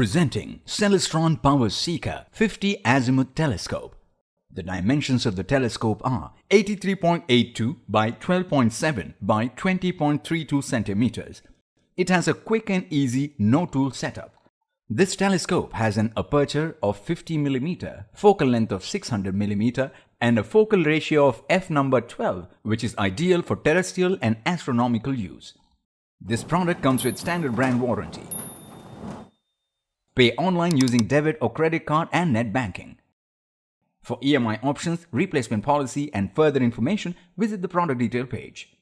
Presenting Celestron PowerSeeker 50 Azimuth Telescope. The dimensions of the telescope are 83.82 by 12.7 by 20.32 centimeters. It has a quick and easy no-tool setup. This telescope has an aperture of 50 mm, focal length of 600 mm, and a focal ratio of f number 12, which is ideal for terrestrial and astronomical use. This product comes with standard brand warranty. Pay online using debit or credit card and net banking. For EMI options, replacement policy, and further information, visit the product detail page.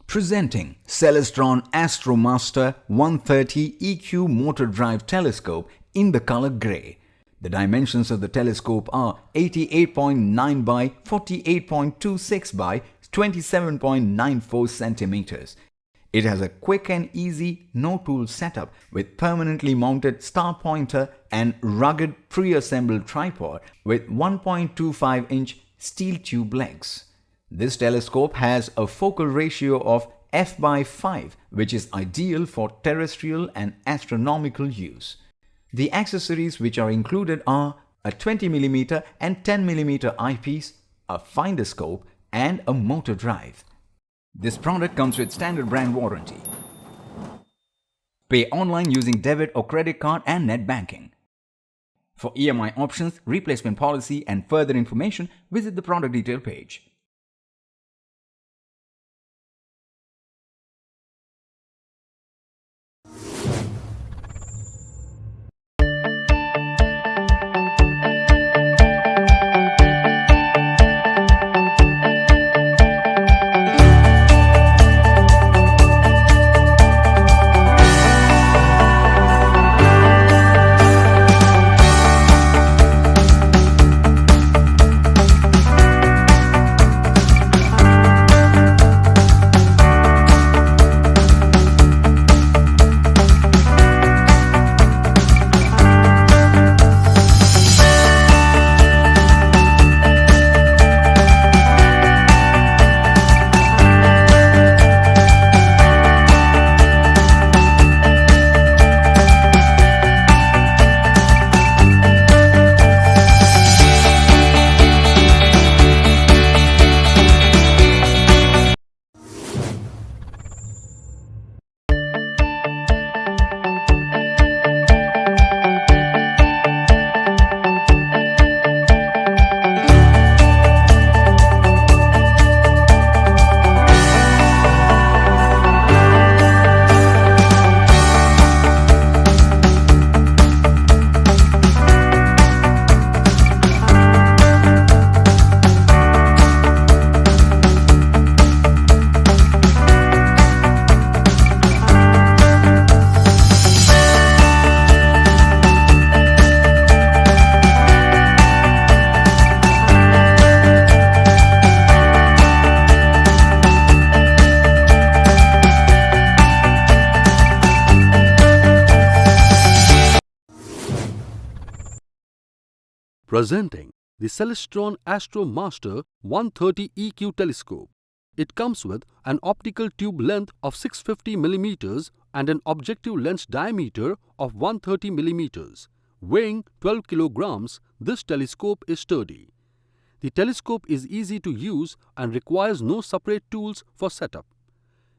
Presenting Celestron Astromaster 130Eq motor drive telescope in the color grey. The dimensions of the telescope are 88.9 by 48.26 by 27.94 centimeters. It has a quick and easy no-tool setup with permanently mounted star pointer and rugged pre-assembled tripod with 1.25-inch steel tube legs. This telescope has a focal ratio of f/5, which is ideal for terrestrial and astronomical use. The accessories which are included are a 20 mm and 10 mm eyepiece, a finder scope, and a motor drive. This product comes with standard brand warranty. Pay online using debit or credit card and net banking. For EMI options, replacement policy, and further information, visit the product detail page. Presenting the Celestron Astromaster 130Eq telescope. It comes with an optical tube length of 650 mm and an objective lens diameter of 130 mm. Weighing 12 kg, this telescope is sturdy. The telescope is easy to use and requires no separate tools for setup.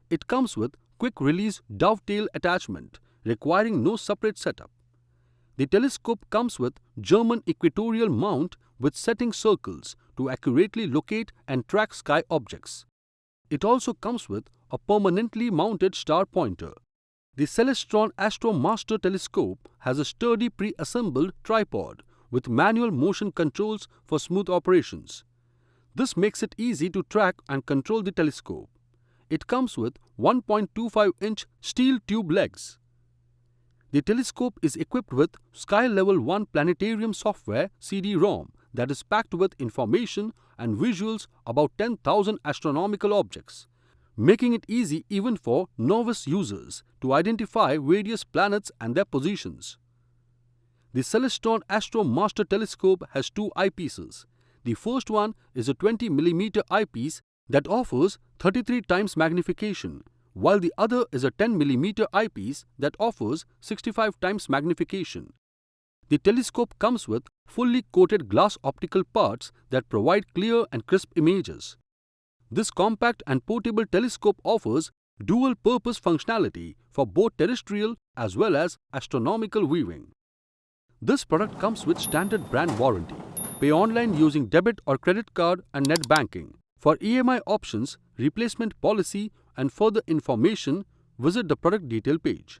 It comes with quick-release dovetail attachment requiring no separate setup. The telescope comes with German equatorial mount with setting circles to accurately locate and track sky objects. It also comes with a permanently mounted star pointer. The Celestron Astromaster telescope has a sturdy pre-assembled tripod with manual motion controls for smooth operations. This makes it easy to track and control the telescope. It comes with 1.25-inch steel tube legs. The telescope is equipped with Sky Level 1 Planetarium software CD-ROM that is packed with information and visuals about 10,000 astronomical objects, making it easy even for novice users to identify various planets and their positions. The Celestron Astromaster telescope has two eyepieces. The first one is a 20mm eyepiece that offers 33 times magnification, while the other is a 10mm eyepiece that offers 65 times magnification. The telescope comes with fully coated glass optical parts that provide clear and crisp images. This compact and portable telescope offers dual-purpose functionality for both terrestrial as well as astronomical viewing. This product comes with standard brand warranty. Pay online using debit or credit card and net banking. For EMI options, replacement policy and further information, visit the product detail page.